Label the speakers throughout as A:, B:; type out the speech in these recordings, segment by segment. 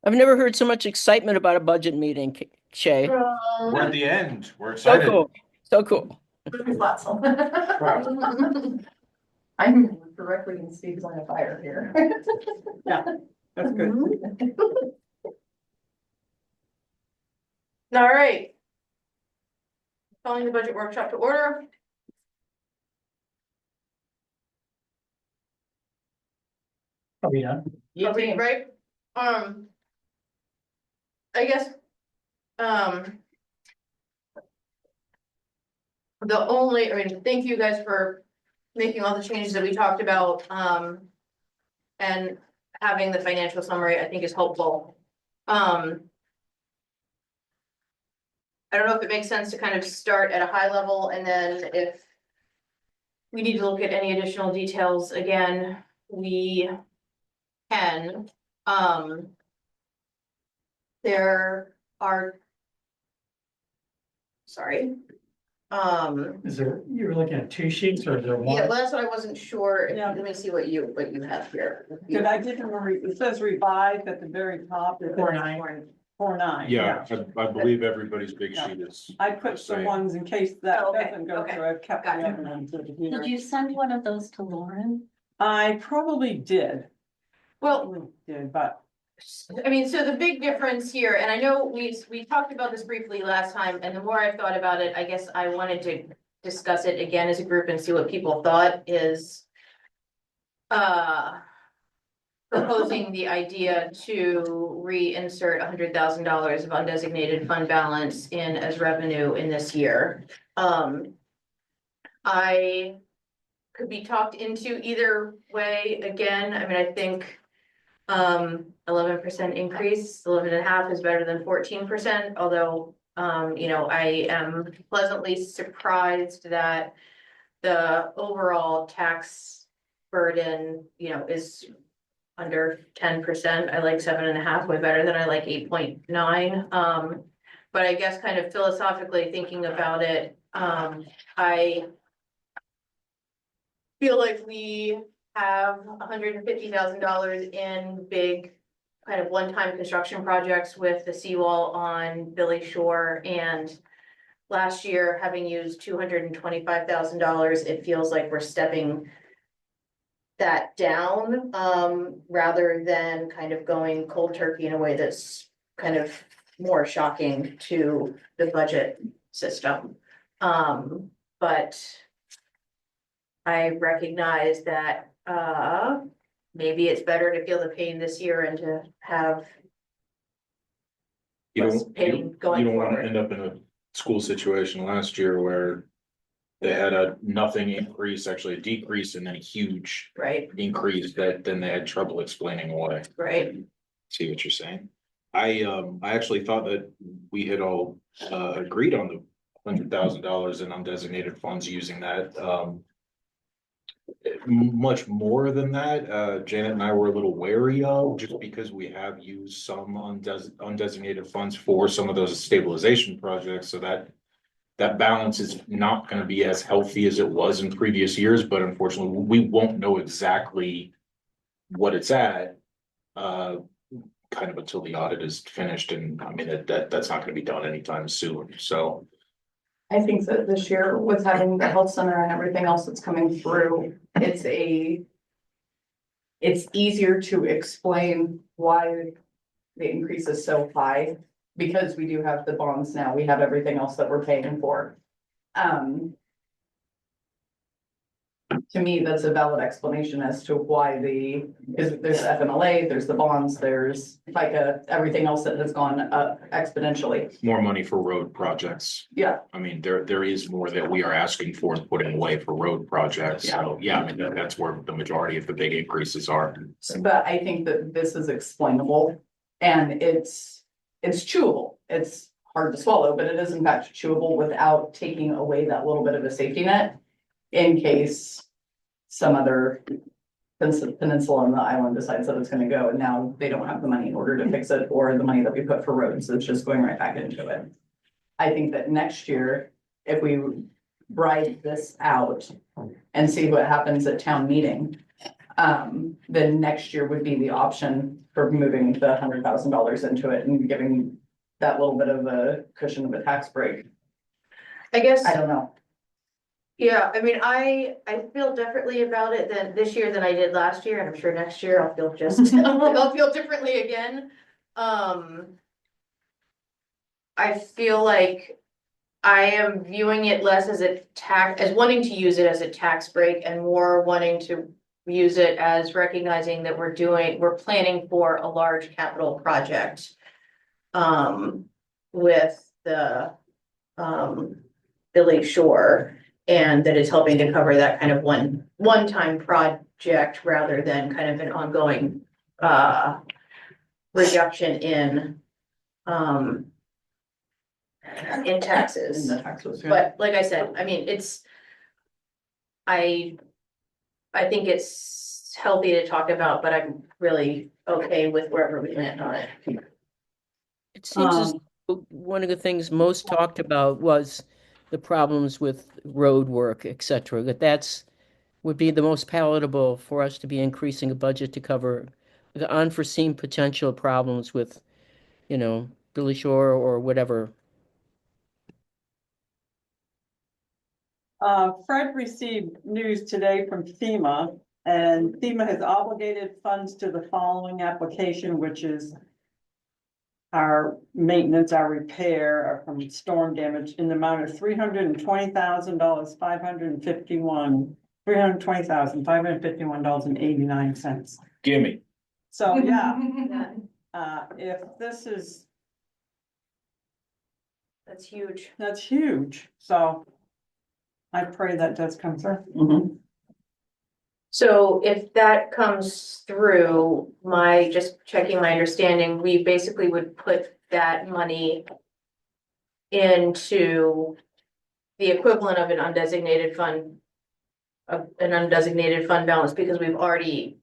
A: I've never heard so much excitement about a budget meeting, Shay.
B: We're at the end. We're
A: So
B: excited.
A: cool. So cool.
C: I'm directly in Steve's line of fire here.
D: Yeah, that's good.
C: All right. Calling the budget workshop to order.
D: Are we done?
C: Okay, right? I guess, thank you guys for making all the changes that we talked about, and having the financial summary, I think is helpful. I don't know if it makes sense to kind of start at a high level, and then if we need to look at any additional details again, we can. There are. Sorry.
D: Is there, you were looking at two sheets or is there
C: Yeah,
D: one?
C: well, that's what I wasn't sure.
D: Yeah.
C: Let me see what you have here.
E: Did I get them, it says revised at the very top.
D: 4.9.
E: 4.9,
B: Yeah, I believe everybody's big
E: Yeah.
B: sheet is.
E: I put the
B: Same.
E: ones in case that
C: Oh, okay,
E: doesn't go
C: okay.
E: through, I've kept the
C: Gotcha.
E: other ones over
F: Did
E: here.
F: you send one of those to Lauren?
E: I probably did.
C: Well,
E: Probably did, but
C: I mean, so the big difference here, and I know we talked about this briefly last time, and the more I've thought about it, I guess I wanted to discuss it again as a group and see what people thought is. Proposing the idea to reinsert $100,000 of undesignated fund balance in as revenue in this year. I could be talked into either way. Again, I mean, I think 11% increase, 11.5 is better than 14%, although I am pleasantly surprised that the overall tax burden, is under 10%. I like 7.5 way better than I like 8.9. But I guess kind of philosophically thinking about it, I feel like we have $150,000 in big kind of one-time construction projects with the seawall on Billy Shore, and last year, having used $225,000, it feels like we're stepping that down, rather than kind of going cold turkey in a way that's kind of more shocking to the budget system. But I recognize that, maybe it's better to feel the pain this year and to have
B: You
C: less
B: don't,
C: pain going
B: you don't want to
C: forward.
B: end up in a school situation last year where they had a nothing increase, actually a decrease, and then a huge
C: Right,
B: increase that then they had trouble explaining why.
C: right.
B: See what you're saying? I actually thought that we had all agreed on the $100,000 in undesignated funds using that. Much more than that, Janet and I were a little wary of, just because we have used some undesignated funds for some of those stabilization projects, so that balance is not gonna be as healthy as it was in previous years, but unfortunately, we won't know exactly what it's at. Kind of until the audit is finished, and I mean, that's not gonna be done anytime soon, so.
C: I think that this year with having the health center and everything else that's coming through, it's easier to explain why the increase is so high, because we do have the bonds now, we have everything else that we're paying for. To me, that's a valid explanation as to why because there's FMLA, there's the bonds, there's FICA, everything else that has gone up exponentially.
B: More money for road projects.
C: Yeah.
B: I mean, there is more that we are asking for and putting away for road projects, so, yeah, I mean, that's where the majority of the big increases are.
C: But I think that this is explainable and it's chewable. It's hard to swallow, but it is in fact chewable without taking away that little bit of a safety net in case some other peninsula on the island decides that it's gonna go and now they don't have the money in order to fix it, or the money that we put for roads, it's just going right back into it. I think that next year, if we ride this out and see what happens at town meeting,
E: then next year would be the option for moving the $100,000 into it and giving that little bit of a cushion of a tax break.
C: I guess,
E: I don't know.
C: yeah, I mean, I feel differently about it than this year than I did last year, and I'm sure next year I'll feel just, I'll feel differently again. I feel like I am viewing it less as as wanting to use it as a tax break and more wanting to use it as recognizing that we're planning for a large capital project. With the, Billy Shore, and that is helping to cover that kind of one-time project rather than kind of an ongoing, reduction in taxes.
E: In the taxes, yeah.
C: But like I said, I mean, I think it's healthy to talk about, but I'm really okay with wherever we land on it.
A: It seems as though one of the things most talked about was the problems with road work, et cetera, that would be the most palatable for us to be increasing a budget to cover the unforeseen potential problems with, Billy Shore or whatever.
E: Fred received news today from FEMA, and FEMA has obligated funds to the following application, which is our maintenance, our repair from storm damage in the amount of $320,000, $320,551.89.
B: Gimme.
E: So, yeah, if this is,
C: That's huge.
E: that's huge, so I pray that does come through.
C: So if that comes through, just checking my understanding, we basically would put that money into the equivalent of an undesignated fund, balance, because we've already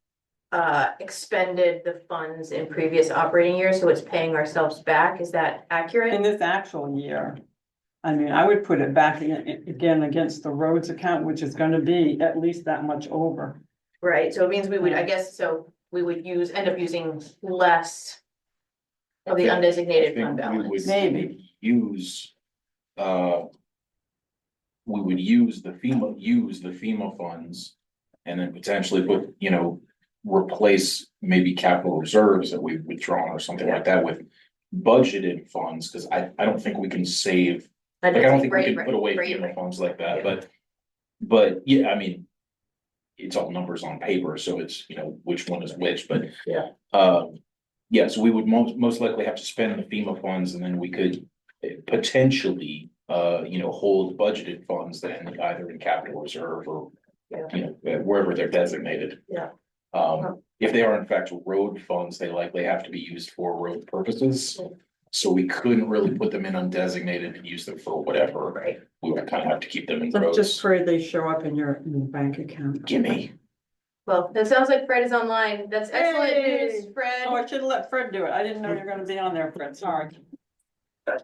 C: expended the funds in previous operating years, so it's paying ourselves back. Is that accurate?
E: In this actual year, I mean, I would put it back again against the roads account, which is gonna be at least that much over.
C: Right, so it means we would, I guess, so we would end up using less of the undesignated fund balance.
E: Maybe.
B: Use, we would use the FEMA funds. And then potentially put, replace maybe capital reserves that we've withdrawn or something like that with budgeted funds, because I don't think we can save. I don't think we can put away FEMA funds like that, but yeah, I mean. It's all numbers on paper, so it's, which one is which, but.
C: Yeah.
B: Yeah, so we would most likely have to spend the FEMA funds, and then we could potentially, hold budgeted funds then either in capital reserve or. Wherever they're designated.
C: Yeah.
B: If they are in fact road funds, they likely have to be used for road purposes. So we couldn't really put them in undesignated and use them for whatever.
C: Right.
B: We would kind of have to keep them in
E: So just
B: roads.
E: pray they show up in your bank account.
B: Gimme.
C: Well, it sounds like Fred is online. That's excellent
E: Hey!
C: news, Fred.
E: Oh, I should have let Fred do it. I didn't know you were gonna be on there, Fred, sorry.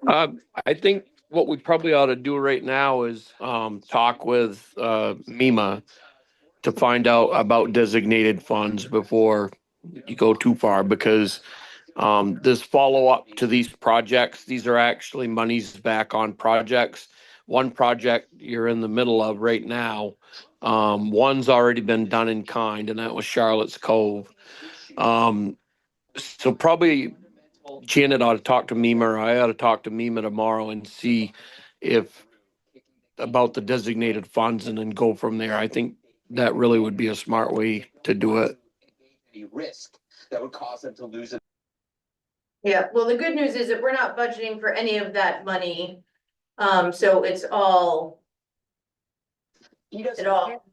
G: I think what we probably ought to do right now is talk with MEMA to find out about designated funds before you go too far, because this follow-up to these projects, these are actually monies back on projects. One project you're in the middle of right now, one's already been done in kind, and that was Charlotte's Cove. So probably Janet ought to talk to MEMA, or I ought to talk to MEMA tomorrow and see if about the designated funds and then go from there. I think that really would be a smart way to do it.
H: Risk that would cause them to lose it.
C: Yeah, well, the good news is that we're not budgeting for any of that money. So that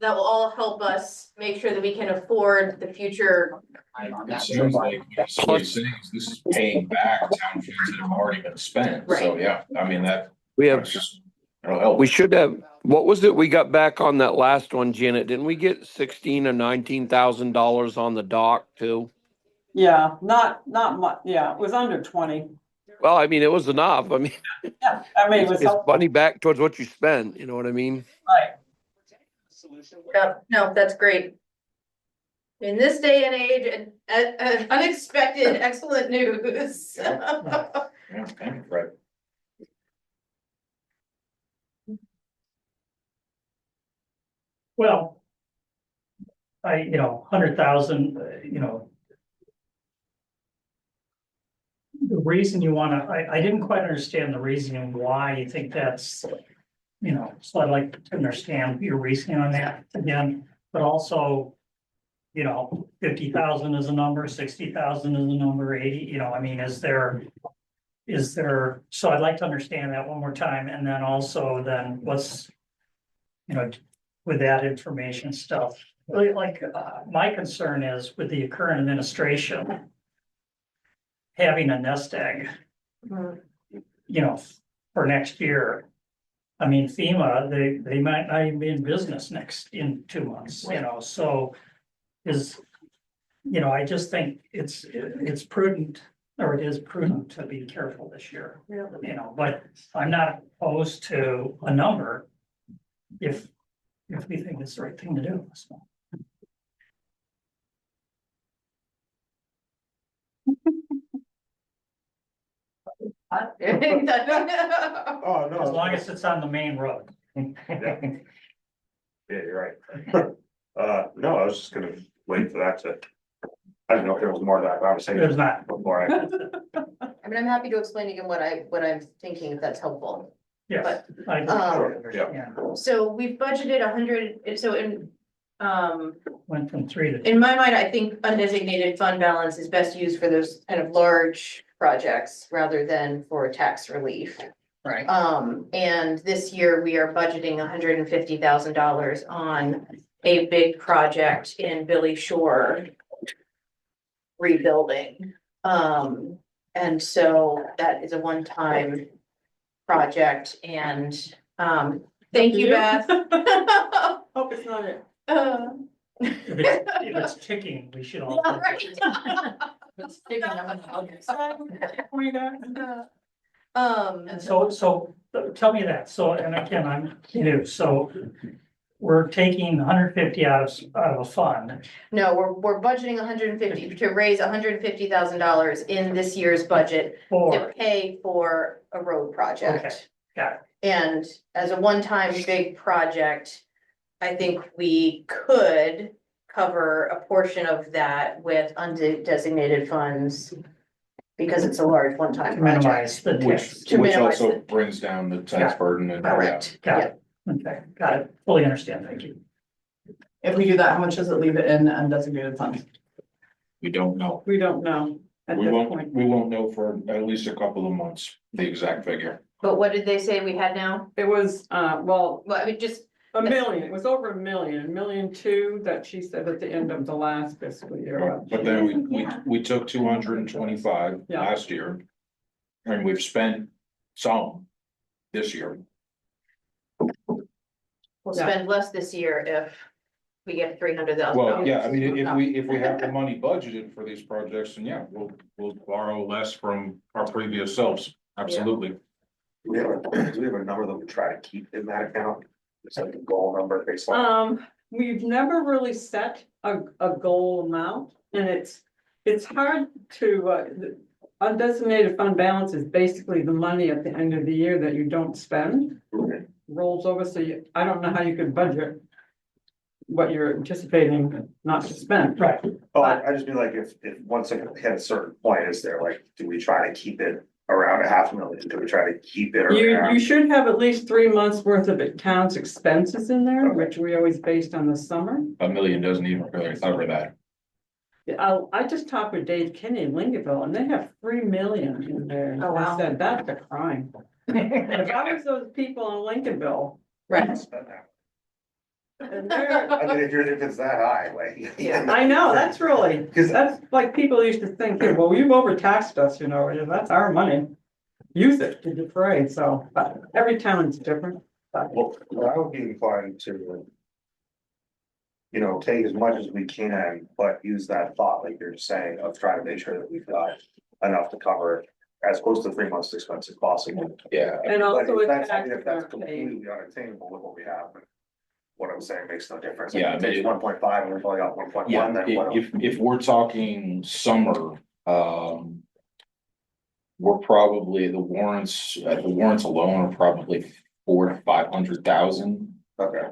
C: will all help us make sure that we can afford the future.
B: It seems like what he's saying is this is paying back town funds that have already been spent. So, yeah, I mean,
G: We have,
B: that'll help.
G: we should have, what was it we got back on that last one, Janet? Didn't we get $16,000 or $19,000 on the dock too?
E: Yeah, not much, yeah, it was under 20.
G: Well, I mean, it was enough. I mean,
E: Yeah, I mean, it was
G: it's
E: helpful,
G: money back towards what you spent, you know what I mean?
E: right?
C: Yeah, no, that's great. In this day and age, unexpected, excellent news.
B: Yeah, thank you, Fred.
D: Well, 100,000, the reason you wanna, I didn't quite understand the reasoning why you think that's, so I'd like to understand your reasoning on that again, but also, 50,000 is a number, 60,000 is a number, 80, I mean, is there, so I'd like to understand that one more time, and then also then what's, with that information stuff, really my concern is with the current administration having a nest egg, for next year. I mean, FEMA, they might not even be in business in 2 months, so I just think it's prudent, or it is prudent to be careful this year. But I'm not opposed to a number if we think it's the right thing to do, so.
B: Oh,
D: As long as it's on the main road.
I: Yeah, you're right. No, I was just gonna wait for that to. I don't know if there was more to that conversation.
D: There's not.
I: Before I,
C: I mean, I'm happy to explain again what I'm thinking, if that's helpful.
D: Yes. I
I: Sure, yeah.
D: yeah,
C: So we've budgeted 100, so
D: went from 3 to.
C: in my mind, I think undesignated fund balance is best used for those kind of large projects rather than for tax relief.
D: Right.
C: And this year we are budgeting $150,000 on a big project in Billy Shore rebuilding. And so that is a one-time project, and thank you, Beth.
E: Hope it's not it.
D: If it's ticking, we should all.
C: Yeah, right.
F: It's taking them
D: So tell me that, so, and again, I'm new, so we're taking 150 out of a fund.
C: No, we're budgeting 150 to raise $150,000 in this year's budget to
D: For,
C: pay for a road
D: Okay.
C: project.
D: got it,
C: And as a one-time big project, I think we could cover a portion of that with undesignated funds. Because it's a large one-time
D: to minimize
C: project.
D: the
B: Which,
D: tick.
C: To
B: which
C: minimize
B: also
C: the-
B: brings down the
D: Yeah.
B: tax burden and.
C: Correct,
D: Got
C: yeah.
D: it, okay, got it, fully understand, thank you.
J: If we do that, how much does it leave it in undesignated funds?
B: We don't know.
E: We don't know at
B: We
E: this
B: won't,
E: point.
B: we won't know for at least a couple of months, the exact figure.
C: But what did they say we had now?
E: It was, well,
C: Well, I mean, just,
E: a million, it was over 1,200,000 that she said at the end of the last fiscal year.
B: But then we took 225
E: Yeah.
B: last year. And we've spent some this year.
C: we'll spend less this year if we get $300,000.
B: Well, yeah, I mean, if we have the money budgeted for these projects, then yeah, we'll borrow less from our previous selves, absolutely.
I: Do we have a number that we try to keep in that account? It's like a goal number based on.
E: We've never really set a goal amount, and it's hard to, undesignated fund balance is basically the money at the end of the year that you don't spend. Rolls over, so I don't know how you could budget what you're anticipating not to spend.
D: Right,
I: Oh, I just mean like if once it hit a certain point, is there like, do we try to keep it around 500,000? Do we try to keep it
E: You
I: around?
E: should have at least 3 months worth of it town's expenses in there, which we always based on the summer.
B: A million doesn't even really cover that.
E: I just talked with Dave Kinney in Lincolnville, and they have 3 million in there.
C: Oh, wow.
E: I said, that's a crime. If I was those people in Lincolnville,
C: Right.
I: Spend that.
E: and they're,
I: I mean, if it's that high, like.
C: Yeah.
E: I know, that's really,
I: Cause
E: that's like people used to think, well, you've overtaxed us, and that's our money. Use it to defray, so, but every town's different.
I: well, I would be inclined to. Take as much as we can, but use that thought, like you're saying, of trying to make sure that we've got enough to cover as close to 3 months' expense as possible.
B: Yeah.
E: And
I: But
E: also
I: if
E: with
I: that's,
E: taxes
I: if that's
E: aren't paid.
I: completely unattainable with what we have, what I'm saying makes no difference.
B: Yeah,
I: If it's 1.5 and we've only got 1.1,
B: Yeah,
I: then what?
B: if we're talking summer, we're probably, the warrants alone are probably 400 to 500,000.
I: Okay,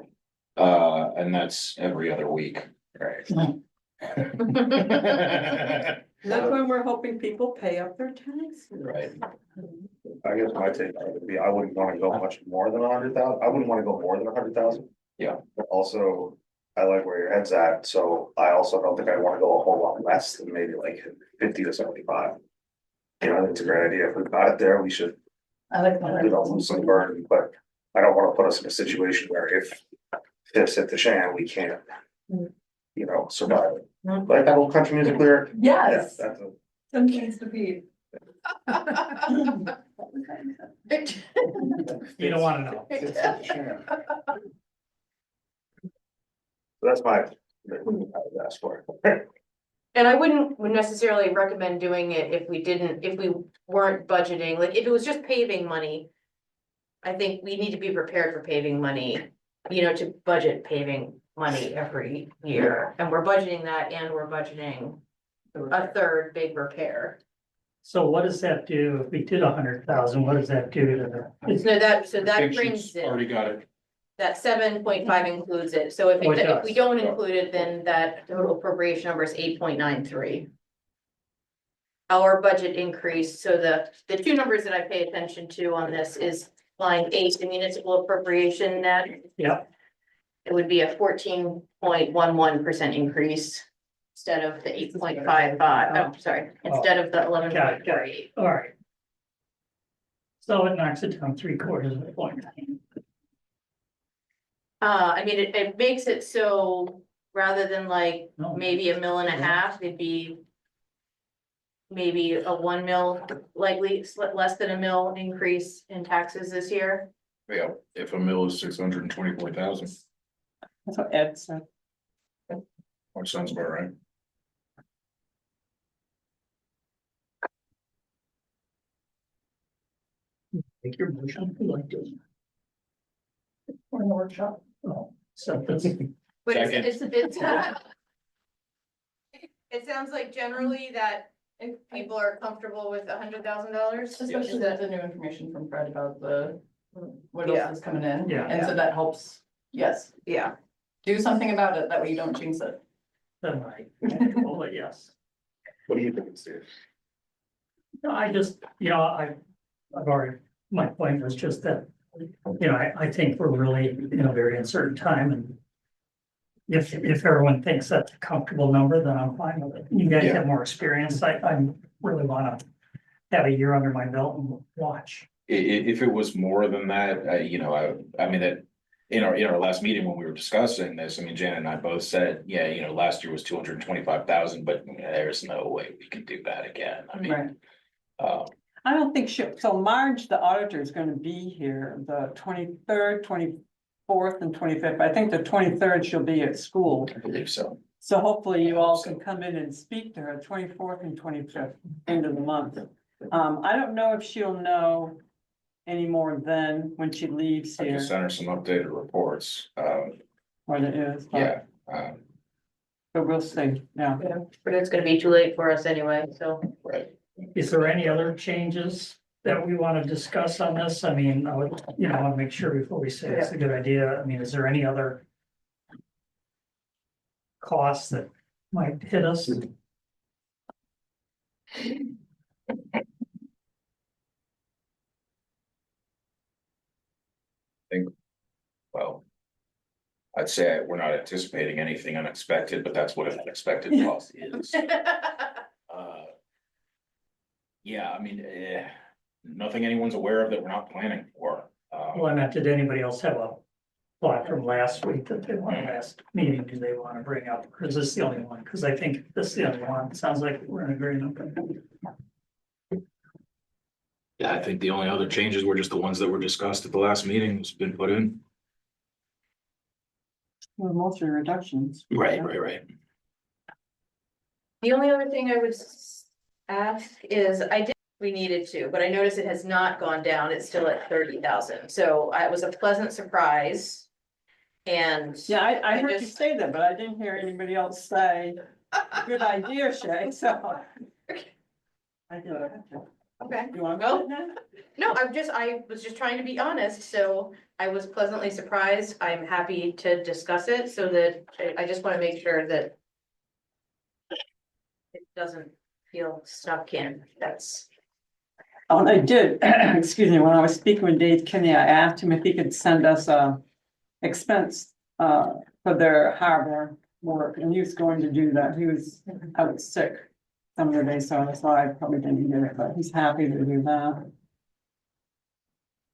B: And that's every other week.
I: right.
E: That's when we're hoping people pay up their taxes.
B: Right.
I: I guess my take on it would be, I wouldn't wanna go much more than 100,000, I wouldn't wanna go more than 100,000.
B: Yeah.
I: But also, I like where your head's at, so I also don't think I wanna go a whole lot less than maybe like 50 to 75. You know, I think it's a great idea, if we've got it there, we should,
J: I like
I: you know, lose some burden, but I don't wanna put us in a situation where if this hit the shan, we can't. You know, survive it, like that old country music lyric. Yeah,
J: Yes.
I: that's a.
J: Some needs to be.
D: You don't wanna know.
I: That's my, I would ask for it.
C: And I wouldn't necessarily recommend doing it if we weren't budgeting, like if it was just paving money. I think we need to be prepared for paving money, you know, to budget paving money every year. And we're budgeting that and we're budgeting a third big repair.
D: So what does that do, if we did 100,000, what does that do to the?
C: So that
B: Think
C: brings
B: she's
C: it,
B: already got it.
C: that 7.5 includes it. So if
D: Oh, it
C: if we
D: does.
C: don't include it, then that total appropriation number is 8.93. Our budget increased, so the two numbers that I pay attention to on this is line 8, the municipal appropriation net.
D: Yeah.
C: It would be a 14.11% increase instead of the 8.55, oh, sorry, instead of the
D: Got it, got
C: 11.48.
D: All right. So it knocks it down 3/4 of a point.
C: I mean, it makes it so rather than like
D: No.
C: maybe $1.5 million, it'd be maybe a 1 mil, likely less than $1 million increase in taxes this year.
B: Yeah, if a mill is 624,000,
E: That's what Ed said.
B: which sounds about right.
D: Make your motion, who like to?
J: Or in the workshop.
D: Oh, so that's,
C: But
B: Second.
C: it sounds like generally that if people are comfortable with $100,000.
J: Especially with the new information from Fred about what
C: Yeah.
J: else is coming in.
D: Yeah.
J: And so that helps, yes,
C: Yeah,
J: do something about it, that way you don't jinx it.
D: then but yes.
I: What do you think, Steve?
D: No, I just, I've already, my point was just that, I think we're really in a very uncertain time and. If everyone thinks that's a comfortable number, then I'm fine with it. You guys
B: Yeah.
D: have more experience. I really wanna have a year under my belt and watch.
B: If it was more than that, I mean, that. In our last meeting, when we were discussing this, I mean, Janet and I both said, yeah, last year was 225,000, but there's no way we can do that again. I mean.
E: Right.
B: I
E: I don't think so Marge, the auditor, is gonna be here the 23rd, 24th and 25th. I think the 23rd she'll be at school.
B: believe so.
E: So hopefully you all can come in and speak to her 24th and 25th, end of the month. I don't know if she'll know any more then when she leaves
B: I
E: here,
B: just sent her some updated reports,
E: what it is. but-
B: yeah,
E: But we'll see, yeah.
C: but it's gonna be too late for us anyway, so.
B: right.
D: Is there any other changes that we want to discuss on this? I mean, I would, I want to make sure before we say it's a good idea. I mean, is there any other costs that might hit us?
B: Well. I'd say we're not anticipating anything unexpected, but that's what an unexpected cost is. Yeah, I mean, nothing anyone's aware of that we're not planning for.
D: Well, I meant, did anybody else have a thought from last week that they want, last meeting, do they want to bring up? Or is this the only one? Because I think this is the only one. It sounds like we're in agreement.
B: Yeah, I think the only other changes were just the ones that were discussed at the last meeting that's been put in.
E: Well, mostly reductions.
B: Right.
C: The only other thing I would ask is, we needed to, but I noticed it has not gone down, it's still at 30,000, so it was a pleasant surprise. And
E: Yeah, I
C: I
E: heard you
C: just-
E: say that, but I didn't hear anybody else say, good idea, Shay, so. I do.
C: okay.
E: You want
C: Well,
E: to now?
C: no, I was just trying to be honest, so I was pleasantly surprised. I'm happy to discuss it so that I just want to make sure that it doesn't feel stuck in. That's,
E: Oh, and I did, excuse me, when I was speaking with Dave Kinney, I asked him if he could send us a expense for their harbor work, and he was going to do that. He was out sick some of the days, so that's why I probably didn't get it, but he's happy to do that.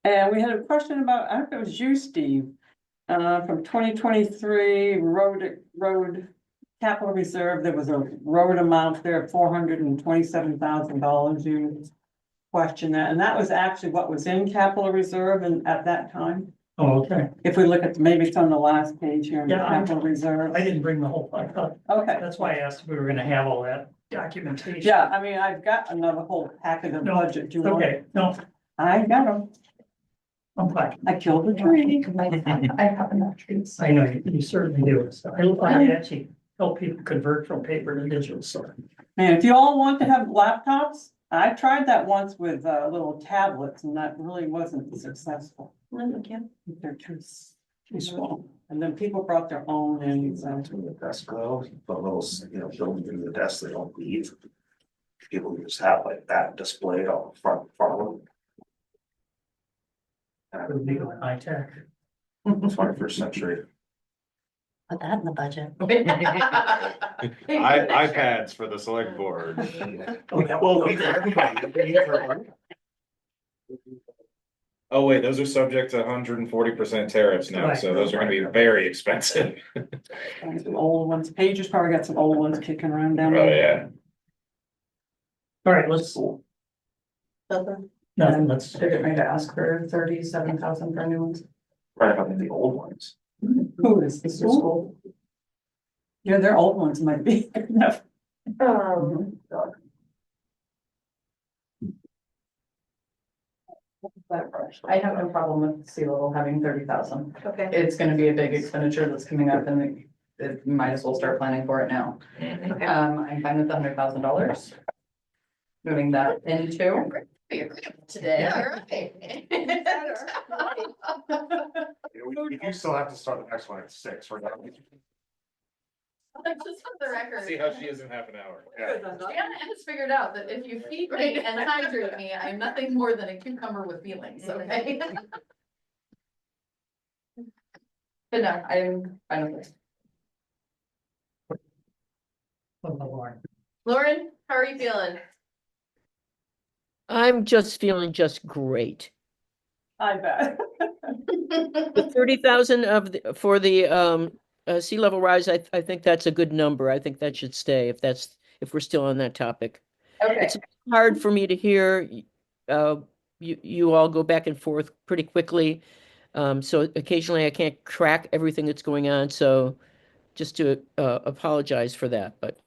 E: And we had a question about, I don't know if it was you, Steve, from 2023 road capital reserve, there was a road amount there of $427,000. You question that, and that was actually what was in capital reserve and at that time.
D: Oh, okay.
E: If we look at, maybe it's on the last page here in the
D: Yeah,
E: capital reserve.
D: I didn't bring the whole, I thought,
E: Okay,
D: that's why I asked if we were gonna have all that documentation.
E: yeah, I mean, I've got another whole packet of
D: No,
E: budget. Do you want?
D: Okay, no,
E: I got them.
D: I'm fine.
E: I killed a tree.
J: I have enough trees.
D: I know you certainly do. So I actually help people convert from paper to digital, so.
E: And if you all want to have laptops, I tried that once with little tablets and that really wasn't successful. They're too small. And then people brought their own and
I: To the desk though, the little, building in the desk, they don't leave. People just have like that displayed on front of them.
D: It would be high tech.
I: 21st century.
F: Put that in the budget.
B: iPads for the select board. Oh, wait, those are subject to 140% tariffs now, so those are gonna be very expensive.
E: some old ones. Pages probably got some old ones kicking around down
B: Oh,
E: there.
B: yeah.
D: All right, let's, nothing, let's,
J: Did it make to ask for 37,000 for new ones?
I: Right up in the old ones.
E: Who is the school? Yeah, their old ones might be enough.
J: I have no problem with sea level having 30,000.
C: okay.
J: It's gonna be a big expenditure that's coming up and it might as well start planning for it now.
C: Okay.
J: I'm fine with $100,000. Moving that into.
C: Today.
I: We do still have to start the next one at 6, right?
C: Just for the record.
B: See how she is in half an hour.
J: Anna has figured out that if you feed me and hydrate me, I'm nothing more than a cucumber with feelings, okay? But no, I'm fine with this.
C: Lauren, how are you feeling?
A: I'm just feeling just great.
E: I bet.
A: The 30,000 for the sea level rise, I think that's a good number. I think that should stay if we're still on that topic.
C: Okay,
A: It's hard for me to hear you all go back and forth pretty quickly. So occasionally I can't track everything that's going on. So just to apologize for that, but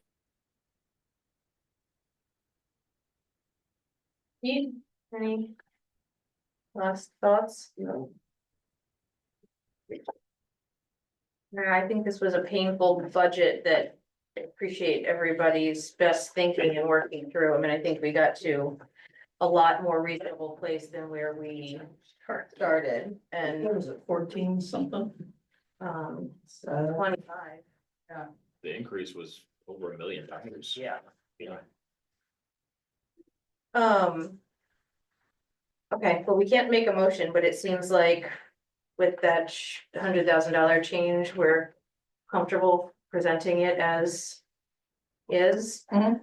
C: Steve, any last thoughts?
I: No.
C: Yeah, I think this was a painful budget that I appreciate everybody's best thinking and working through. I mean, I think we got to a lot more reasonable place than where we started and
D: what was it, 14 something?
C: 25.
B: The increase was over $1 million.
C: Yeah.
B: Yeah.
C: Okay, well, we can't make a motion, but it seems like with that $100,000 change, we're comfortable presenting it as is.
J: Mhm.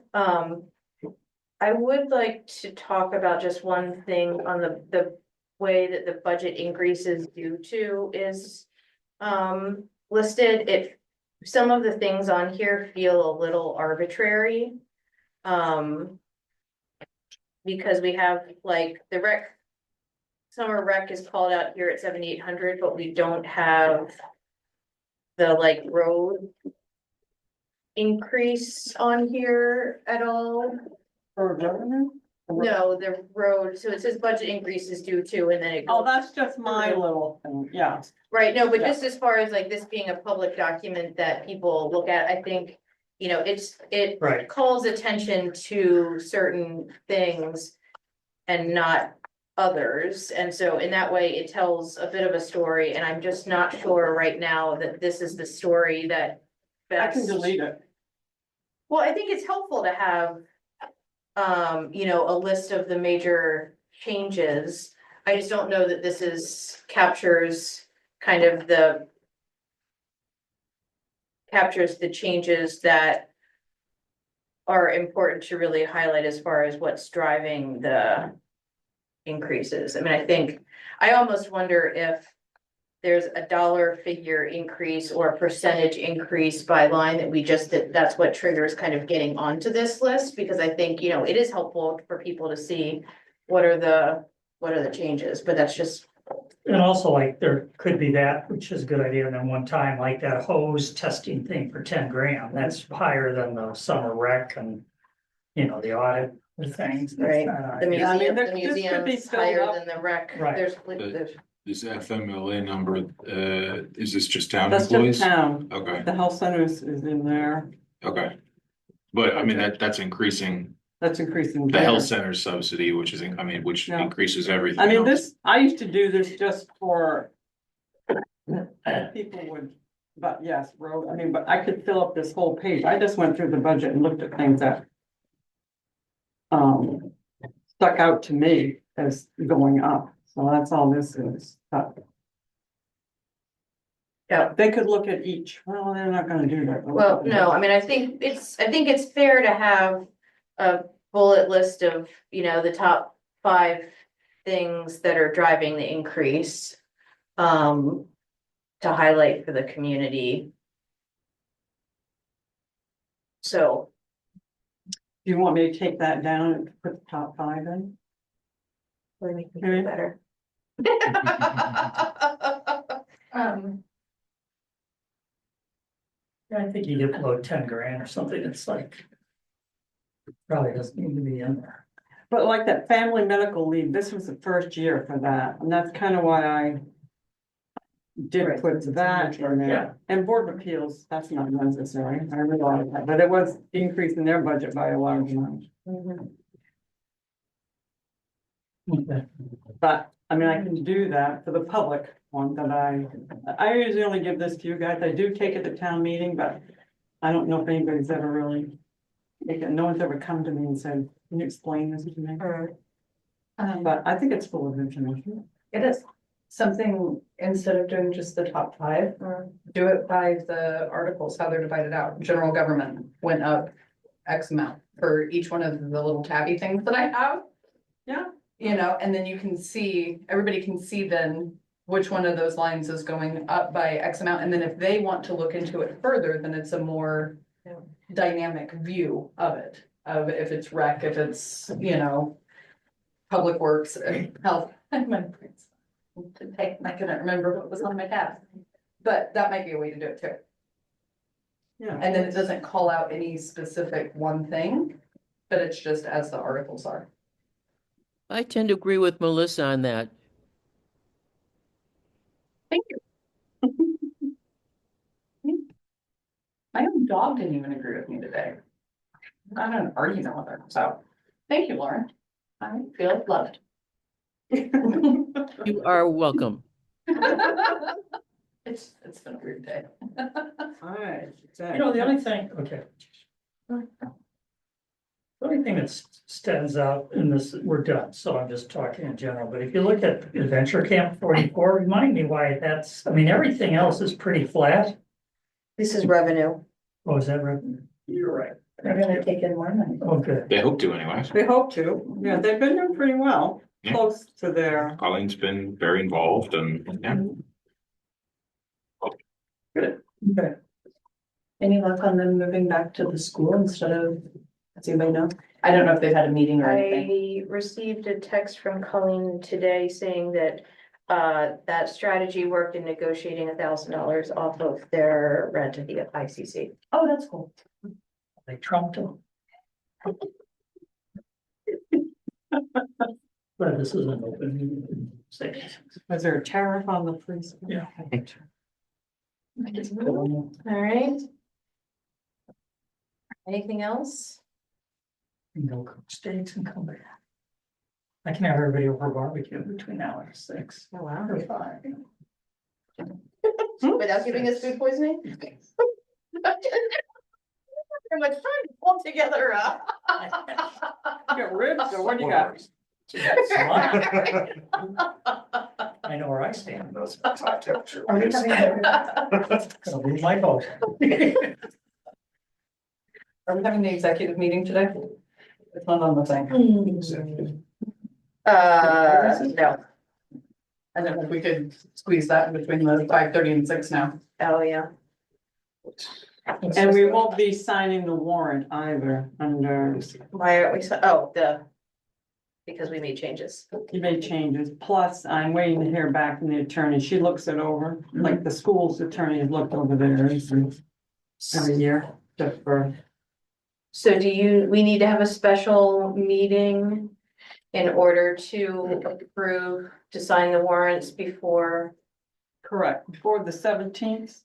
C: I would like to talk about just one thing on the way that the budget increases due to is listed. If some of the things on here feel a little arbitrary. Because we have like the summer rec is called out here at 7,800, but we don't have the like road increase on here at all.
E: For revenue?
C: No, the road, so it says budget increase is due to, and then it
E: Oh,
C: goes,
E: that's just my little thing, yeah.
C: right, no, but
E: Yeah.
C: just as far as like this being a public document that people look at, I think. You know, it
D: Right.
C: calls attention to certain things and not others. And so in that way, it tells a bit of a story, and I'm just not sure right now that this is the story that.
E: I can
C: best-
E: delete it.
C: Well, I think it's helpful to have, you know, a list of the major changes. I just don't know that this captures kind of captures the changes that are important to really highlight as far as what's driving the increases. I mean, I almost wonder if there's a dollar figure increase or a percentage increase by line that's what triggers kind of getting onto this list, because I think, you know, it is helpful for people to see what are the changes, but that's just.
D: And also like there could be that, which is a good idea. And then one time like that hose testing thing for 10 grand, that's higher than the summer rec and, you know, the audit, the things.
C: Right. The
E: Yeah, I mean,
C: museum, the
E: this could be
C: museum's
E: filled
C: higher
E: up.
C: than the rec.
D: Right.
C: There's.
B: This FMLA number, is this just town
E: That's just
B: employees?
E: town.
B: Okay,
E: The health center is in there.
B: okay. But I mean, that's increasing
E: That's increasing.
B: the
E: there.
B: health center subsidy, which which
E: Yeah.
B: increases everything.
E: I mean,
B: else.
E: I used to do this just for people would, but yes, road, I mean, but I could fill up this whole page. I just went through the budget and looked at things that stuck out to me as going up. So that's all this is. But
C: Yeah.
E: they could look at each. Well, they're not gonna do that.
C: Well, no, I mean, I think it's fair to have a bullet list of, you know, the top 5 things that are driving the increase. To highlight for the community. So,
E: Do you want me to take that down and put the top 5 in?
C: let me make it better.
D: I think you get below 10 grand or something. It's like. Probably doesn't need to be in there.
E: But like that family medical leave, this was the first year for that, and that's kind of why I did
D: Right.
E: put that in
D: Yeah.
E: there. And Board of Appeals, that's not necessary, I realize that, but it was increasing their budget by a large amount.
C: Mhm.
D: Okay.
E: But, I mean, I can do that for the public one that I usually only give this to you guys, I do take it to town meeting, but I don't know if anybody's ever really, no one's ever come to me and said, can you explain this to me? But I think it's full of information.
J: It is something, instead of doing just the top 5, do it by the articles, how they're divided out. General government went up X amount for each one of the little tabby things that I have.
E: Yeah.
J: You know, and then you can see, everybody can see then which one of those lines is going up by X amount. And then if they want to look into it further, then it's a more dynamic view of it. Of if it's rec, if it's, you know, public works, health. I couldn't remember what was on my tab. But that might be a way to do it too.
E: Yeah.
J: And then it doesn't call out any specific one thing, but it's just as the articles are.
A: I tend to agree with Melissa on that.
J: Thank you. My own dog didn't even agree with me today. I had an argument with her, so, thank you, Lauren. I feel loved.
A: You are welcome.
J: It's been a weird day.
E: Alright.
D: You know, the only thing, okay. The only thing that stands out in this, we're done, so I'm just talking in general, but if you look at Adventure Camp 44, remind me why that's, I mean, everything else is pretty flat.
C: This is revenue.
D: Oh, is that revenue? You're right.
J: They're gonna take in more money.
D: Okay.
B: They hope to anyways.
E: They hope to, yeah, they've been doing pretty well,
B: Yeah.
E: close to their.
B: Colleen's been very involved and, yeah.
D: Okay.
J: Any luck on them moving back to the school instead of, does anybody know? I don't know if they've had a meeting or anything.
C: I received a text from Colleen today saying that that strategy worked in negotiating $1,000 off of their rent at the ICC.
J: Oh, that's cool.
D: They trumped them. But this is an open meeting.
E: Was there a tariff on the police?
D: Yeah.
C: All right. Anything else?
D: Go cook steaks and come back. I can have everybody over barbecue between now and 6
C: Oh, wow.
D: or 5.
C: Without giving us food poisoning? Too much time to pull together,
E: You got ribs or what do you got?
D: I know where I stand.
I: Those top temperature.
F: Are we coming over?
D: Gonna lose my vote.
J: Are we having the executive meeting today? It's not on the thing.
C: No.
J: I don't know if we could squeeze that in between the 5:30 and 6 now.
C: Oh, yeah.
E: And we won't be signing the warrant either under,
C: Why aren't we, because we made changes.
E: you made changes. Plus, I'm waiting to hear back from the attorney. She looks it over, like the school's attorney has looked over theirs every year, just for.
C: So we need to have a special meeting in order to approve, to sign the warrants before?
E: Correct, before the 17th.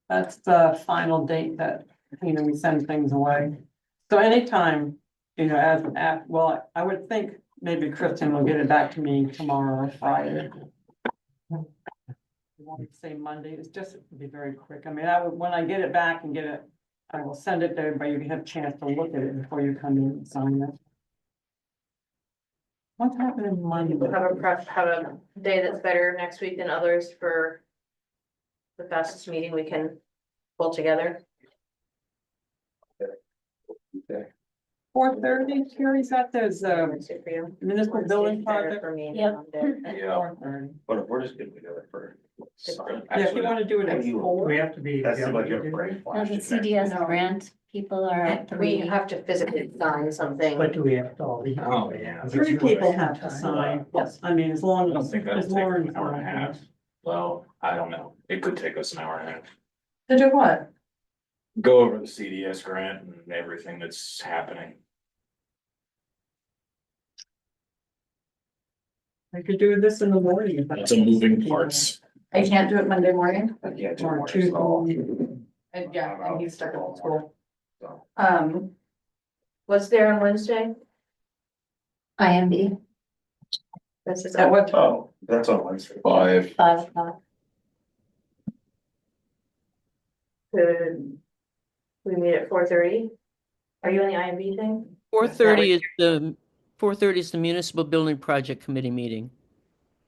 E: That's the final date that, we send things away. So anytime, well, I would think maybe Kristen will get it back to me tomorrow or Friday. I won't say Monday, it's just to be very quick. I mean, when I get it back and I will send it to everybody, you can have a chance to look at it before you come in and sign it. What's happening Monday?
C: Have a day that's better next week than others for the fastest meeting we can pull together.
E: 4:30, Carrie's got those
C: Wednesday for you.
E: municipal building
C: Better
E: project.
C: For me.
F: Yep.
C: Monday.
I: Yeah,
E: 4:30.
I: but we're just getting together for.
E: Yeah, if you wanna do it at
D: We
E: 4.
D: have to be.
I: That's like your break
F: No,
I: flash.
F: the CDS grant, people are at
C: We
F: 3.
C: have to physically sign something.
D: But do we have to all be?
B: Oh, yeah.
E: 3 people have to sign.
C: Yes.
E: I mean, as long
B: I don't
E: as.
B: think that'll
E: as
B: take
E: Lauren's
B: an hour and a
E: on
B: half. Well, I don't know. It could take us an hour and a half.
J: To do what?
B: Go over the CDS grant and everything that's happening.
E: I could do this in the morning. if
B: Lots of moving parts.
J: I can't do it Monday morning.
I: Yeah,
E: Or
I: Tuesday.
J: And yeah, and he's stuck at school.
I: So.
C: What's there on Wednesday?
F: IMB,
C: This is
E: At what time?
I: Oh, that's on Wednesday.
B: 5.
F: 5 o'clock.
C: Could we meet at 4:30? Are you on the IMB thing?
A: 4:30 is the Municipal Building Project Committee meeting.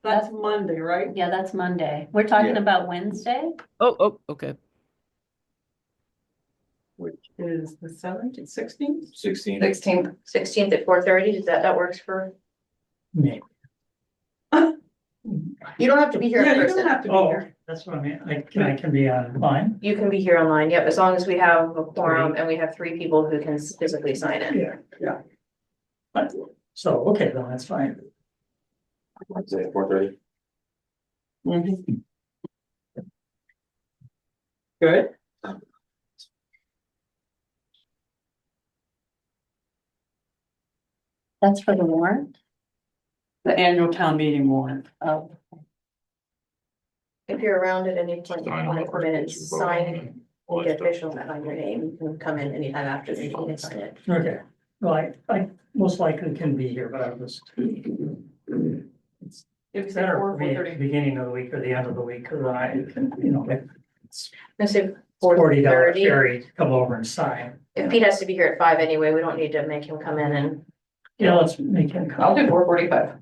E: That's Monday, right?
F: Yeah, that's Monday. We're talking
I: Yeah.
F: about Wednesday?
A: Oh, okay.
E: Which is the 17th, 16th?
B: 16.
J: 16th.
C: 16th at 4:30, that works for?
D: Maybe.
C: You don't have to be here
E: Yeah,
C: in
E: you don't
C: person.
E: have to be
D: Oh,
E: here.
D: that's what I mean. I can be online.
C: You can be here online, yep, as long as we have a quorum and we have 3 people who can physically sign it.
D: Yeah. But, so, okay, then that's fine.
I: Wednesday at 4:30.
E: Mhm. Good.
F: That's for the warrant?
E: The annual town meeting warrant.
F: Oh,
C: If you're around at any point, you
B: Sign
C: want
B: on
C: to come in and sign,
B: all
C: make
B: that
C: it
B: stuff.
C: official, on your name, you can come in anytime after the meeting and sign it.
D: Okay, well, I most likely can be here, but I was. It's
J: If you say
D: better
J: 4,
D: for me at the
J: 4:30.
D: beginning of the week or the end of the week, because I can, it's
C: I say
D: $40
C: 4:30.
D: ferry to come over and sign.
C: If Pete has to be here at 5 anyway, we don't need to make him come in and,
D: Yeah, let's make him
J: I'll
D: come.
J: do 4:45.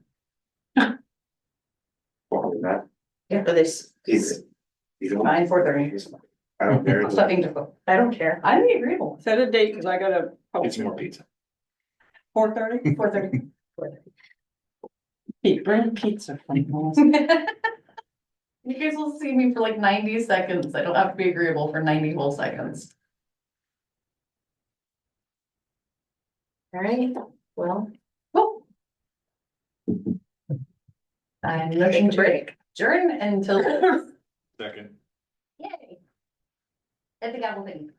C: for this,
J: Fine, 4:30.
I: I don't care.
J: I'll stop being difficult.
C: I don't care.
J: I'm agreeable.
E: Set a date, cause I gotta.
B: It's more pizza.
E: 4:30?
J: 4:30.
E: Pete, bring pizza from home.
J: You guys will see me for like 90 seconds. I don't have to be agreeable for 90 whole seconds.
C: All right, well,
J: Whoop. I'm looking to break. Adjourn until.
B: Second.
J: Yay. At the gavel thing.